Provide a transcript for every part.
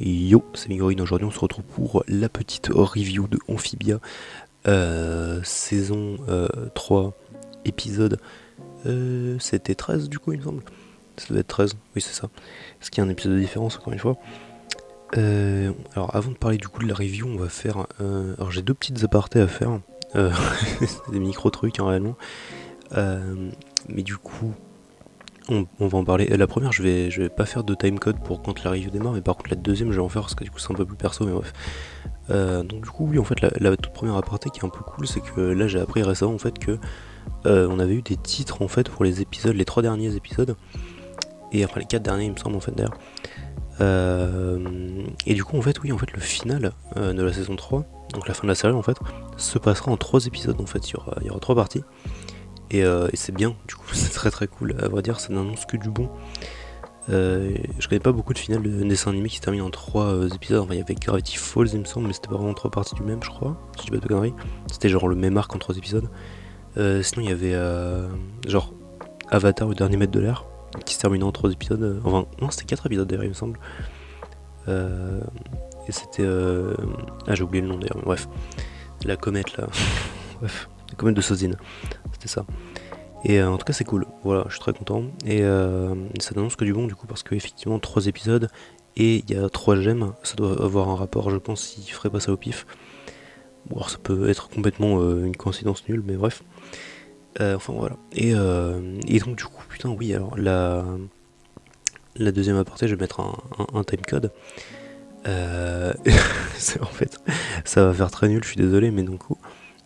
Yo, c'est Migorine, aujourd'hui on se retrouve pour la petite review de Amphibia, saison 3, épisode, c'était 13 du coup il me semble. Ça devait être 13, oui c'est ça. Est-ce qu'il y a un épisode de différence encore une fois. Alors avant de parler du coup de la review, on va faire, alors j'ai deux petites apartés à faire, c'est des micro trucs hein, réellement. Mais du coup, on va en parler. La première, je vais pas faire de timecode pour quand la review démarre, mais par contre la deuxième, je vais en faire parce que du coup c'est un peu plus perso, mais bref. Donc du coup, oui, en fait, la toute première aparté qui est un peu cool, c'est que là j'ai appris récemment en fait que on avait eu des titres en fait pour les épisodes, les 3 derniers épisodes, et enfin les 4 derniers, il me semble en fait d'ailleurs. Et du coup, en fait, oui, en fait, le final de la saison 3, donc la fin de la série en fait, se passera en 3 épisodes en fait. Il y aura 3 parties. Et c'est bien, du coup c'est très très cool, à vrai dire ça n'annonce que du bon. Je connais pas beaucoup de finales de dessins animés qui se terminent en 3 épisodes, enfin il y avait Gravity Falls il me semble, mais c'était pas vraiment 3 parties du même je crois, si je dis pas de conneries. C'était genre le même arc en 3 épisodes. Sinon il y avait genre Avatar le dernier maître de l'air, qui se terminait en 3 épisodes, enfin non c'était 4 épisodes d'ailleurs il me semble. Euh, et c'était... Ah j'ai oublié le nom d'ailleurs, mais bref. La comète là, bref, la comète de Sozine, c'était ça. Et en tout cas c'est cool, voilà, je suis très content. Et ça n'annonce que du bon du coup parce qu'effectivement 3 épisodes et il y a 3 gemmes, ça doit avoir un rapport je pense s'il ferait pas ça au pif. Bon alors ça peut être complètement une coïncidence nulle mais bref. Enfin voilà. Et donc du coup putain oui alors la deuxième aparté je vais mettre un timecode. Euh, en fait ça va faire très nul, je suis désolé mais donc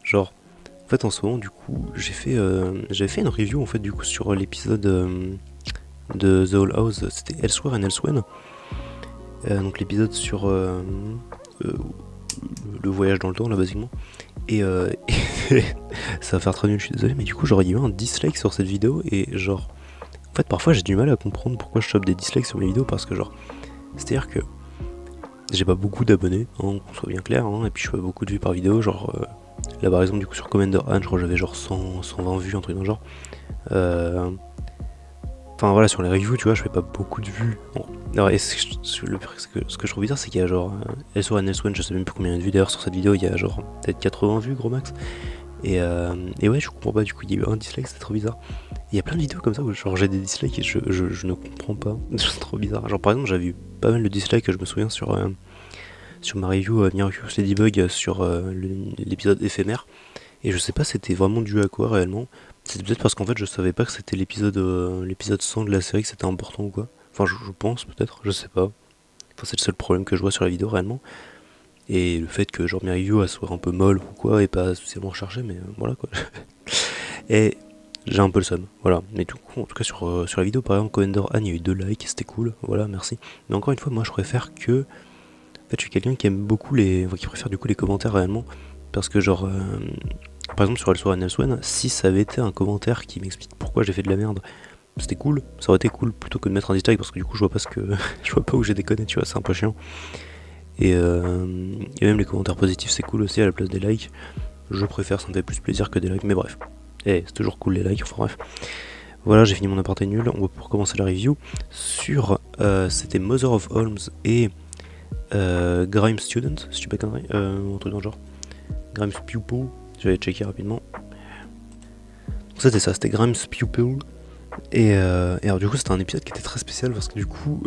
genre en fait, en ce moment, du coup, j'avais fait une review en fait du coup sur l'épisode de The Owl House. C'était Elsewhere and Elsewhere. Donc l'épisode sur euh, le voyage dans le temps là basiquement. Et, ça va faire très nul, je suis désolé, mais du coup j'aurais eu un dislike sur cette vidéo et genre en fait parfois j'ai du mal à comprendre pourquoi je chope des dislikes sur mes vidéos parce que genre c'est à dire que j'ai pas beaucoup d'abonnés, hein, qu'on soit bien clair, hein, et puis je fais pas beaucoup de vues par vidéo, genre là par exemple du coup sur Commander Anne je crois que j'avais genre 100, 120 vues, un truc dans le genre. Euh, Enfin voilà, sur les reviews, tu vois, je fais pas beaucoup de vues. Bon. Alors, et ce que je trouve bizarre, c'est qu'il y a genre S1 S1, je sais même plus combien il y a de vues d'ailleurs sur cette vidéo, il y a genre peut-être 80 vues, gros max. Et ouais, je comprends pas, du coup, il y a eu un dislike, c'est trop bizarre. Il y a plein de vidéos comme ça où genre j'ai des dislikes et je ne comprends pas. C'est trop bizarre. Genre par exemple, j'avais eu pas mal de dislikes, je me souviens, sur ma review Miraculous Ladybug sur l'épisode éphémère. Et je sais pas c'était vraiment dû à quoi réellement. C'était peut-être parce qu'en fait je savais pas que c'était l'épisode 100 de la série, que c'était important ou quoi. Enfin je pense peut-être, je sais pas. Enfin c'est le seul problème que je vois sur la vidéo réellement. Et le fait que genre mes reviews elles soient un peu molles ou quoi et pas spécialement recherchées, mais voilà quoi. Et j'ai un peu le seum, voilà. Mais du coup en tout cas sur la vidéo par exemple Commander Anne il y a eu 2 likes, c'était cool, voilà merci. Mais encore une fois moi je préfère que... En fait je suis quelqu'un qui aime beaucoup enfin, qui préfère du coup les commentaires réellement. Parce que genre par exemple sur Elsewhere and Elsewhere, si ça avait été un commentaire qui m'explique pourquoi j'ai fait de la merde, c'était cool, ça aurait été cool plutôt que de mettre un dislike parce que du coup je vois pas ce que je vois pas où j'ai déconné, tu vois, c'est un peu chiant. Et même les commentaires positifs c'est cool aussi à la place des likes. Je préfère, ça me fait plus plaisir que des likes, mais bref. C'est toujours cool les likes, enfin bref. Voilà, j'ai fini mon aparté nul, on va pouvoir commencer la review sur c'était Mother of Holmes et Grime Student, si tu pas connerie, un truc dans le genre. Grimes Pupil, je vais checker rapidement. Donc c'était ça, c'était Grimes Pupil. Et alors du coup c'était un épisode qui était très spécial parce que du coup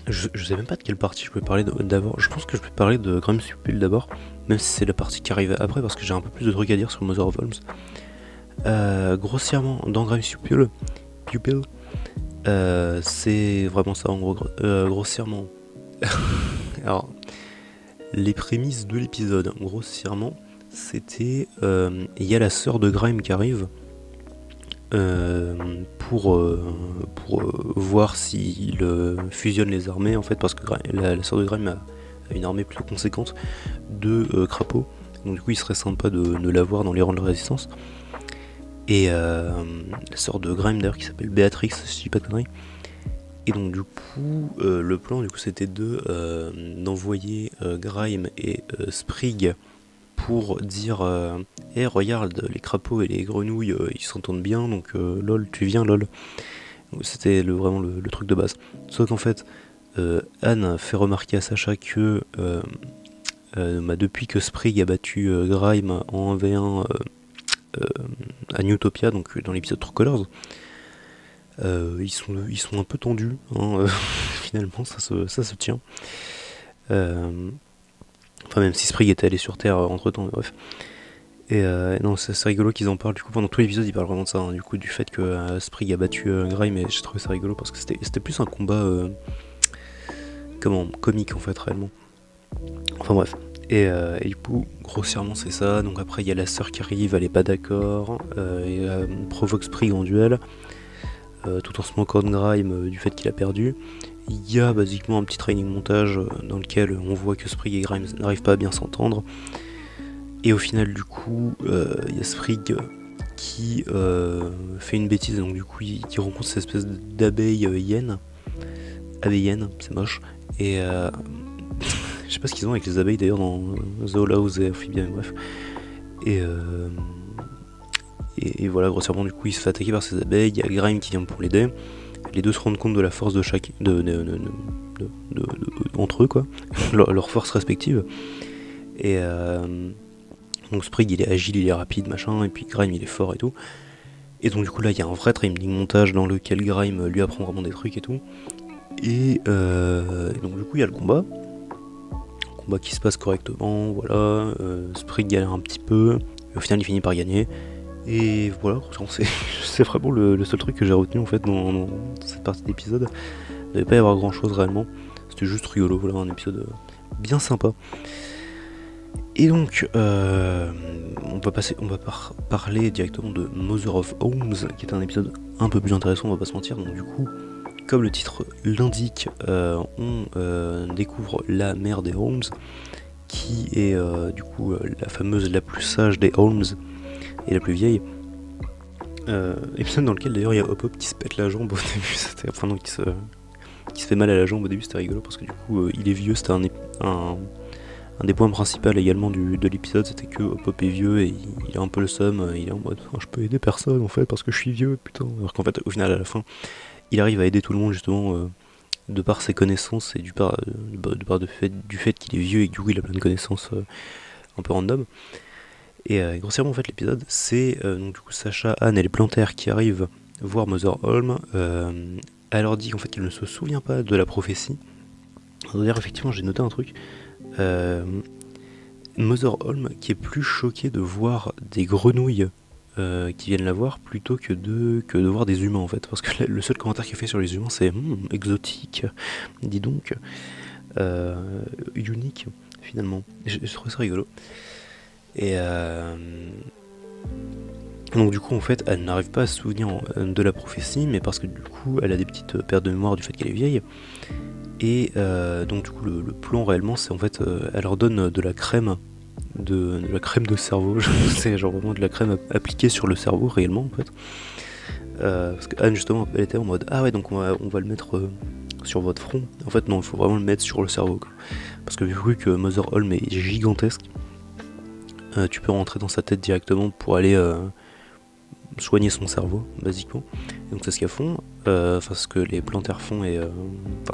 je sais même pas de quelle partie je peux parler d'abord. Je pense que je peux parler de Grimes Pupil d'abord, même si c'est la partie qui arrive après parce que j'ai un peu plus de trucs à dire sur Mother of Holmes. Grossièrement dans Grimes Pupil, c'est vraiment ça en gros. Grossièrement. Alors les prémices de l'épisode, grossièrement, c'était il y a la sœur de Grime qui arrive pour voir s'il fusionne les armées en fait parce que la sœur de Grime a une armée plutôt conséquente de crapauds, donc du coup il serait sympa de l'avoir dans les rangs de la résistance. Et la sœur de Grime d'ailleurs qui s'appelle Béatrix si je dis pas de conneries. Et donc du coup le plan du coup c'était d'envoyer Grime et Sprig pour dire hey, regarde les crapauds et les grenouilles ils s'entendent bien donc lol tu viens lol. C'était vraiment le truc de base. Sauf qu'en fait Anne fait remarquer à Sacha que depuis que Sprig a battu Grime en 1v1 à Newtopia, donc dans l'épisode True Colors, ils sont un peu tendus, hein, finalement ça se tient. Enfin, même si Sprig était allé sur Terre entre temps, bref. Et non, c'est rigolo qu'ils en parlent. Du coup, pendant tout l'épisode, ils parlent vraiment de ça. Hein, du coup, du fait que Sprig a battu Grime, et j'ai trouvé ça rigolo parce que c'était plus un combat comique en fait, réellement. Enfin, bref. Et du coup, grossièrement, c'est ça. Donc, après, il y a la sœur qui arrive, elle est pas d'accord, et provoque Sprig en duel, tout en se moquant de Grime du fait qu'il a perdu. Il y a basiquement un petit training montage dans lequel on voit que Sprig et Grime n'arrivent pas à bien s'entendre. Et au final, du coup, il y a Sprig qui fait une bêtise, donc du coup, il rencontre cette espèce d'abeille hyène. Abeille hyène, c'est moche. Et je sais pas ce qu'ils ont avec les abeilles d'ailleurs dans The Owl House et Amphibia, bref. Et voilà, grossièrement, du coup, il se fait attaquer par ces abeilles. Il y a Grime qui vient pour l'aider. Les deux se rendent compte de la force de chaque. Entre eux, quoi. Leur force respective. Et. Donc Sprig il est agile, il est rapide, machin, et puis Grime il est fort et tout. Et donc du coup là il y a un vrai training montage dans lequel Grime lui apprend vraiment des trucs et tout. Et donc du coup il y a le combat qui se passe correctement, voilà. Sprig galère un petit peu, et au final il finit par gagner. Et voilà, c'est vraiment le seul truc que j'ai retenu en fait dans cette partie d'épisode. Il ne devait pas y avoir grand chose réellement, c'était juste rigolo, voilà, un épisode bien sympa. Et donc, on va parler directement de Mother of Homes, qui est un épisode un peu plus intéressant, on va pas se mentir. Donc du coup, comme le titre l'indique, on découvre la mère des Holmes, qui est du coup la fameuse, la plus sage des Holmes, et la plus vieille. Épisode dans lequel d'ailleurs il y a Hop qui se pète la jambe au début, qui se fait mal à la jambe au début, c'était rigolo, parce que du coup il est vieux, c'était un des points principaux également de l'épisode, c'était que Hop est vieux et il a un peu le seum, il est en mode je peux aider personne en fait parce que je suis vieux, putain. Alors qu'en fait, au final, à la fin, il arrive à aider tout le monde justement de par ses connaissances et du fait qu'il est vieux et que du coup il a plein de connaissances un peu random. Et grossièrement, en fait, l'épisode, c'est donc du coup Sacha, Anne et les Plantaires qui arrivent voir Mother Holm. Elle leur dit qu'en fait qu'elle ne se souvient pas de la prophétie. D'ailleurs, effectivement, j'ai noté un truc. Mother Holm qui est plus choquée de voir des grenouilles qui viennent la voir plutôt que de voir des humains en fait, parce que le seul commentaire qu'elle fait sur les humains c'est exotique, dis donc, unique finalement. Je trouve ça rigolo. Et donc du coup en fait elle n'arrive pas à se souvenir de la prophétie, mais parce que du coup elle a des petites pertes de mémoire du fait qu'elle est vieille. Et donc du coup le plan réellement c'est en fait elle leur donne de la crème de cerveau, c'est genre vraiment de la crème appliquée sur le cerveau réellement en fait. Parce que Anne justement elle était en mode ah ouais donc on va le mettre sur votre front. En fait non, il faut vraiment le mettre sur le cerveau quoi. Parce que vu que Mother Holm est gigantesque, tu peux rentrer dans sa tête directement pour aller soigner son cerveau basiquement. Et donc c'est ce qu'elles font, enfin ce que les Plantaires font, et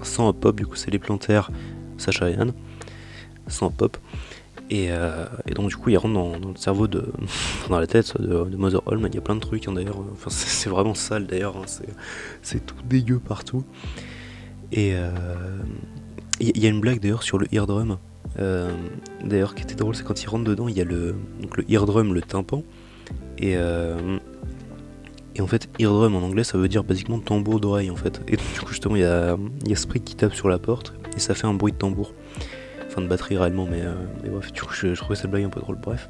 sans Hop, du coup c'est les Plantaires, Sacha et Anne, sans Hop, et donc du coup ils rentrent dans le cerveau dans la tête de Mother Holm. Il y a plein de trucs hein, d'ailleurs, enfin c'est vraiment sale d'ailleurs, hein, c'est tout dégueu partout. Et il y a une blague d'ailleurs sur le eardrum, d'ailleurs qui était drôle, c'est quand ils rentrent dedans, il y a le eardrum, le tympan, et en fait, eardrum en anglais, ça veut dire basiquement tambour d'oreille en fait. Et donc, du coup, justement, il y a Sprig qui tape sur la porte et ça fait un bruit de tambour. Enfin, de batterie réellement, mais bref, du coup, je trouvais cette blague un peu drôle. Bref,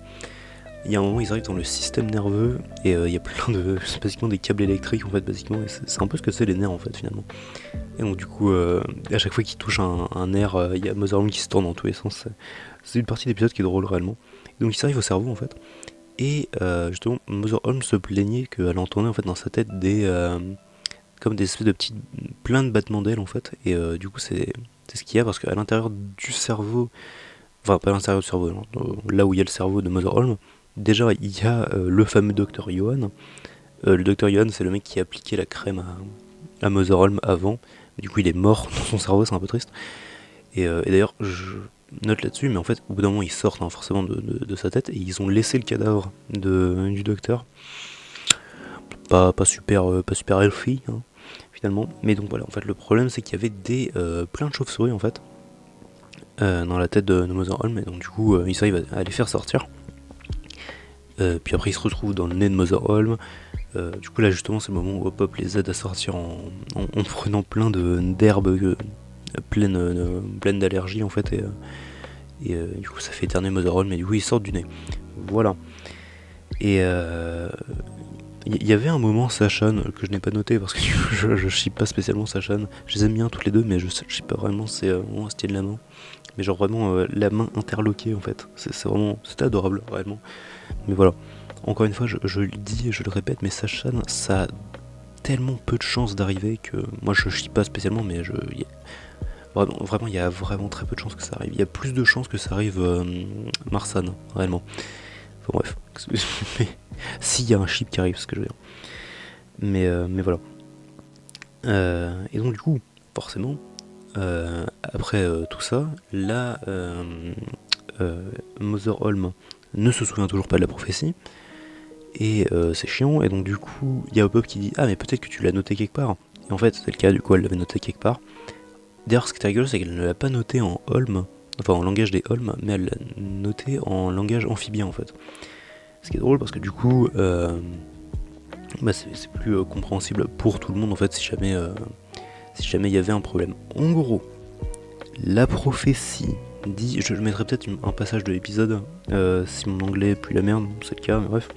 il y a un moment, ils arrivent dans le système nerveux et il y a plein de. C'est basiquement des câbles électriques en fait, basiquement. Et c'est un peu ce que c'est les nerfs en fait, finalement. Et donc, du coup, à chaque fois qu'ils touchent un nerf, il y a Mother Holm qui se tourne dans tous les sens. C'est une partie d'épisode qui est drôle réellement. Et donc, ils arrivent au cerveau en fait. Et justement, Mother Holm se plaignait qu'elle entendait en fait dans sa tête comme des espèces de petites, plein de battements d'ailes en fait. Et du coup, c'est ce qu'il y a parce qu'à l'intérieur du cerveau, enfin pas à l'intérieur du cerveau, non, là où il y a le cerveau de Mother Holm, déjà il y a le fameux docteur Johan. Le docteur Johan, c'est le mec qui a appliqué la crème à Mother Holm avant, Du coup il est mort dans son cerveau, c'est un peu triste. Et d'ailleurs je note là-dessus, mais en fait au bout d'un moment ils sortent hein, forcément de sa tête et ils ont laissé le cadavre du docteur. Pas super healthy hein, finalement. Mais donc voilà, en fait le problème c'est qu'il y avait plein de chauves-souris en fait dans la tête de Motherholm, et donc du coup ils arrivent à les faire sortir. Puis après ils se retrouvent dans le nez de Motherholm. Du coup là justement c'est le moment où Hop les aide à sortir en prenant plein d'herbes pleines d'allergies en fait, et du coup ça fait éternuer Motherholm, mais du coup ils sortent du nez. Voilà. Et il y avait un moment Sachan que je n'ai pas noté parce que je chie pas spécialement Sachan. Je les aime bien toutes les deux, mais je chie pas vraiment, c'est vraiment un style de la main. Mais genre vraiment la main interloquée en fait. C'était adorable réellement. Mais voilà. Encore une fois, je le dis et je le répète, mais Sachan, ça a tellement peu de chances d'arriver que moi je chie pas spécialement, mais vraiment il y a vraiment très peu de chances que ça arrive. Il y a plus de chances que ça arrive Marsan, réellement. Enfin bref, mais s'il y a un chip qui arrive, c'est ce que je veux dire. Mais voilà. Et donc du coup, forcément, après tout ça, là, Motherholm ne se souvient toujours pas de la prophétie, et c'est chiant, et donc du coup, il y a Hop qui dit « Ah mais peut-être que tu l'as noté quelque part ». Et en fait, c'est le cas, du coup elle l'avait noté quelque part. D'ailleurs, ce qui est rigolo, c'est qu'elle ne l'a pas noté en Holm, enfin en langage des Holm, mais elle l'a noté en langage amphibien en fait. Ce qui est drôle parce que du coup, c'est plus compréhensible pour tout le monde en fait si jamais il y avait un problème. En gros, la prophétie dit, je mettrai peut-être un passage de l'épisode si mon anglais pue la merde, c'est le cas, mais bref.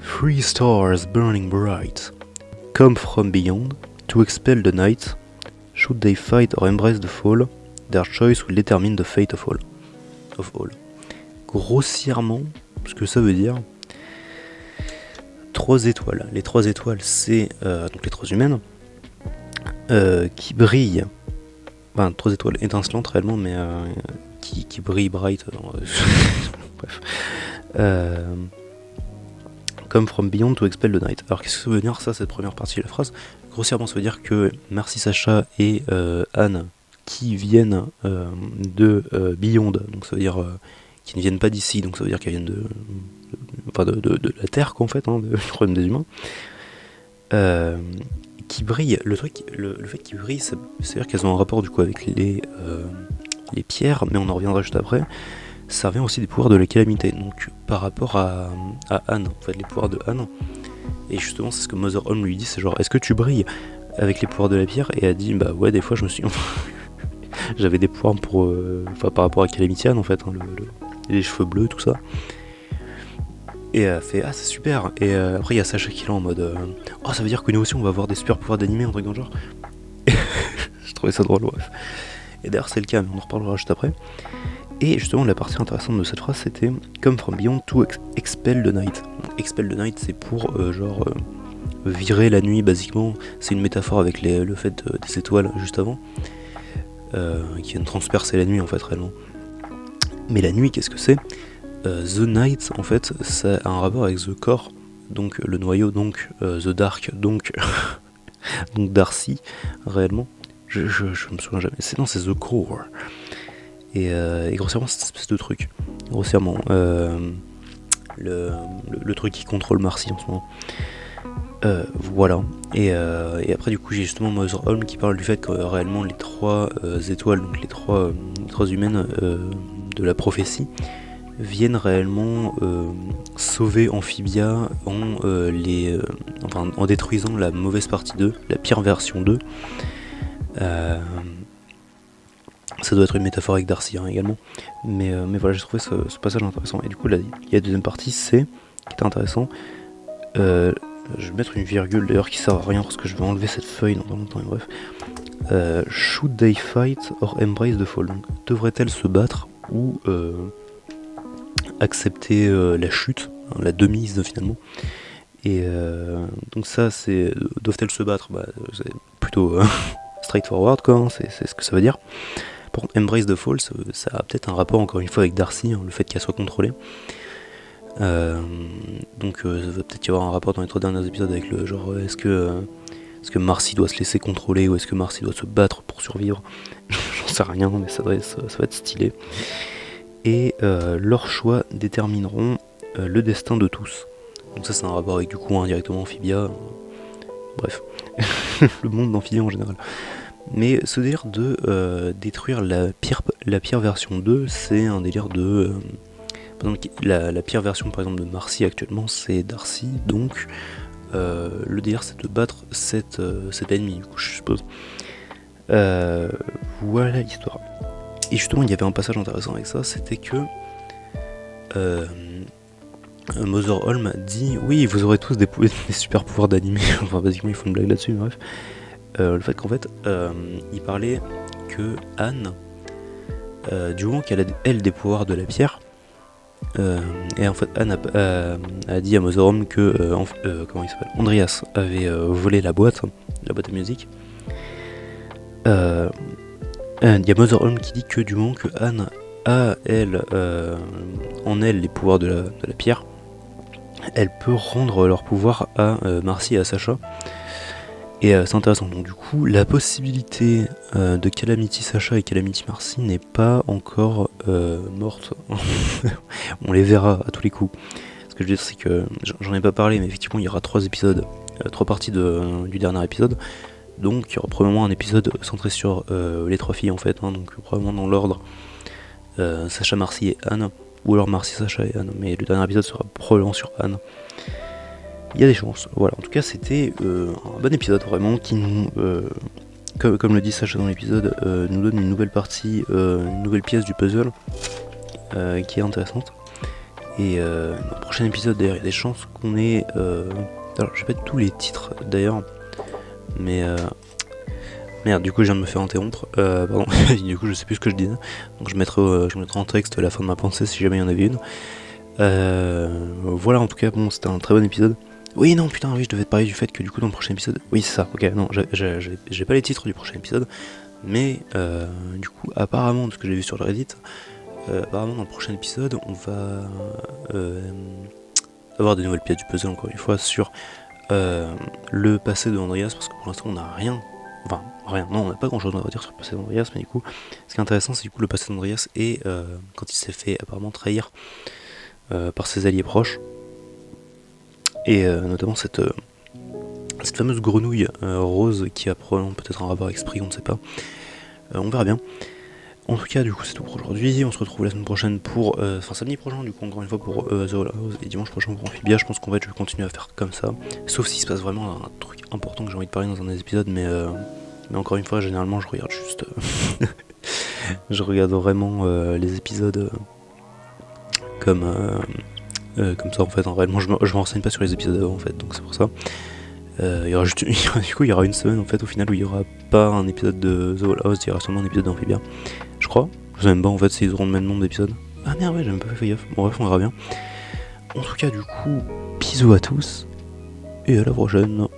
Three stars burning bright come from beyond to expel the night. Should they fight or embrace the fall, their choice will determine the fate of all. Grossièrement, ce que ça veut dire, 3 étoiles. Les 3 étoiles, c'est donc les 3 humaines qui brillent. Enfin, 3 étoiles étincelantes réellement, mais qui brillent bright. Bref. Come from beyond to expel the night. Alors qu'est-ce que ça veut dire ça, cette première partie de la phrase? Grossièrement, ça veut dire que merci Sacha et Anne qui viennent de Beyond, donc ça veut dire qui ne viennent pas d'ici, donc ça veut dire qu'elles viennent de la Terre quoi, en fait, hein, du royaume des humains, qui brillent. Le fait qu'ils brillent, c'est-à-dire qu'elles ont un rapport du coup avec les pierres, mais on en reviendra juste après. Ça revient aussi des pouvoirs de la calamité, donc par rapport à Anne, en fait les pouvoirs de Anne. Et justement c'est ce que Motherholm lui dit, c'est genre est-ce que tu brilles avec les pouvoirs de la pierre? Et elle dit bah ouais, des fois je me suis j'avais des pouvoirs pour par rapport à Calamitian en fait, hein, les cheveux bleus, tout ça. Et elle fait ah c'est super. Et après il y a Sacha qui est là en mode oh ça veut dire que nous aussi on va avoir des super pouvoirs d'animé, un truc dans le genre. Je trouvais ça drôle, bref. Et d'ailleurs c'est le cas, mais on en reparlera juste après. Et justement la partie intéressante de cette phrase c'était come from beyond to expel the night. Expel the night c'est pour virer la nuit basiquement. C'est une métaphore avec le fait des étoiles juste avant, qui viennent transpercer la nuit en fait réellement. Mais la nuit qu'est-ce que c'est? The Night en fait ça a un rapport avec The Core, donc le noyau, donc The Dark, donc donc Darcy réellement. Je me souviens jamais. C'est The Core. Et grossièrement cette espèce de truc. Grossièrement le truc qui contrôle Marcy en ce moment. Voilà. Et après du coup j'ai justement Motherholm qui parle du fait que réellement les 3 étoiles, donc les trois humaines de la prophétie, viennent réellement sauver Amphibia en détruisant la mauvaise partie d'eux, la pire version d'eux. Ça doit être une métaphore avec Darcy hein, également. Mais voilà, j'ai trouvé ce passage intéressant. Et du coup, là, il y a la deuxième partie, qui est intéressant. Je vais mettre une virgule d'ailleurs qui sert à rien parce que je vais enlever cette feuille dans pas longtemps, mais bref. Should they fight or embrace the fall? Donc, devrait-elle se battre ou accepter la chute, hein, la demise finalement? Et donc ça, c'est doivent-elles se battre? C'est plutôt straightforward quoi, hein, c'est ce que ça veut dire. Par contre, Embrace the Fall, ça a peut-être un rapport encore une fois avec Darcy, hein, le fait qu'elle soit contrôlée. Donc ça va peut-être y avoir un rapport dans les 3 derniers épisodes avec le genre est-ce que Est-ce que Marcy doit se laisser contrôler ou est-ce que Marcy doit se battre pour survivre? J'en sais rien, mais ça va être stylé. Et leurs choix détermineront le destin de tous. Donc ça c'est un rapport avec du coup indirectement Amphibia. Bref, le monde d'Amphibia en général. Mais ce délire de détruire la pire version 2, c'est un délire de... par exemple, la pire version par exemple de Marcy actuellement, c'est Darcy, donc le délire c'est de battre cet ennemi, du coup, je suppose. Voilà l'histoire. Et justement, il y avait un passage intéressant avec ça, c'était que Mother Holm dit « Oui, vous aurez tous des super pouvoirs d'animé », enfin basiquement ils font une blague là-dessus, bref. Le fait qu'en fait, il parlait que Anne, du moment qu'elle a elle des pouvoirs de la pierre, et en fait Anne a dit à Mother Holm que comment il s'appelle, Andreas avait volé la boîte à musique. Il y a Mother Holm qui dit que du moment que Anne a elle en elle les pouvoirs de la pierre, elle peut rendre leur pouvoir à Marcy et à Sacha. Et c'est intéressant, donc du coup la possibilité de Calamity Sacha et Calamity Marcy n'est pas encore morte. On les verra à tous les coups. Ce que je veux dire c'est que, j'en ai pas parlé, mais effectivement il y aura 3 épisodes, 3 parties du dernier épisode. Donc il y aura probablement un épisode centré sur les 3 filles en fait, hein, donc probablement dans l'ordre Sacha, Marcy et Anne, ou alors Marcy, Sacha et Anne, mais le dernier épisode sera probablement sur Anne. Il y a des chances, voilà, en tout cas c'était un bon épisode vraiment qui nous, comme le dit Sacha dans l'épisode, nous donne une nouvelle partie, une nouvelle pièce du puzzle qui est intéressante. Et dans le prochain épisode d'ailleurs il y a des chances qu'on ait... alors je vais pas tous les titres d'ailleurs, mais... Merde, du coup je viens de me faire interrompre, pardon, du coup je sais plus ce que je disais, donc je mettrai en texte la fin de ma pensée si jamais il y en avait une. Voilà, en tout cas, bon, c'était un très bon épisode. Oui, non, putain, oui, je devais te parler du fait que du coup dans le prochain épisode... Oui, c'est ça, ok, non, j'ai pas les titres du prochain épisode, mais du coup, apparemment, de ce que j'ai vu sur le Reddit, apparemment dans le prochain épisode, on va avoir des nouvelles pièces du puzzle, encore une fois, sur le passé de Andreas, parce que pour l'instant on n'a rien... Enfin, rien, non, on n'a pas grand chose à dire sur le passé d'Andreas, mais du coup, ce qui est intéressant, c'est du coup le passé d'Andreas et quand il s'est fait apparemment trahir par ses alliés proches, et notamment cette fameuse grenouille rose qui a probablement peut-être un rapport avec Spree, on ne sait pas. On verra bien. En tout cas, du coup, c'est tout pour aujourd'hui. On se retrouve la semaine prochaine pour. Enfin, samedi prochain, du coup, encore une fois pour The Owl House, et dimanche prochain pour Amphibia. Je pense qu'en fait, je vais continuer à faire comme ça. Sauf s'il se passe vraiment un truc important que j'ai envie de parler dans un des épisodes, mais encore une fois, généralement, je regarde juste. Je regarde vraiment les épisodes comme ça, en fait. En réellement, je me renseigne pas sur les épisodes avant, en fait, donc c'est pour ça. Il y aura juste, du coup, il y aura une semaine en fait au final où il y aura pas un épisode de The Owl House, il y aura seulement un épisode d'Amphibia. Je crois. Je sais même pas en fait s'ils auront le même nombre d'épisodes. Ah merde, ouais, j'ai même pas fait gaffe. Bon, bref, on verra bien. En tout cas, du coup, bisous à tous et à la prochaine.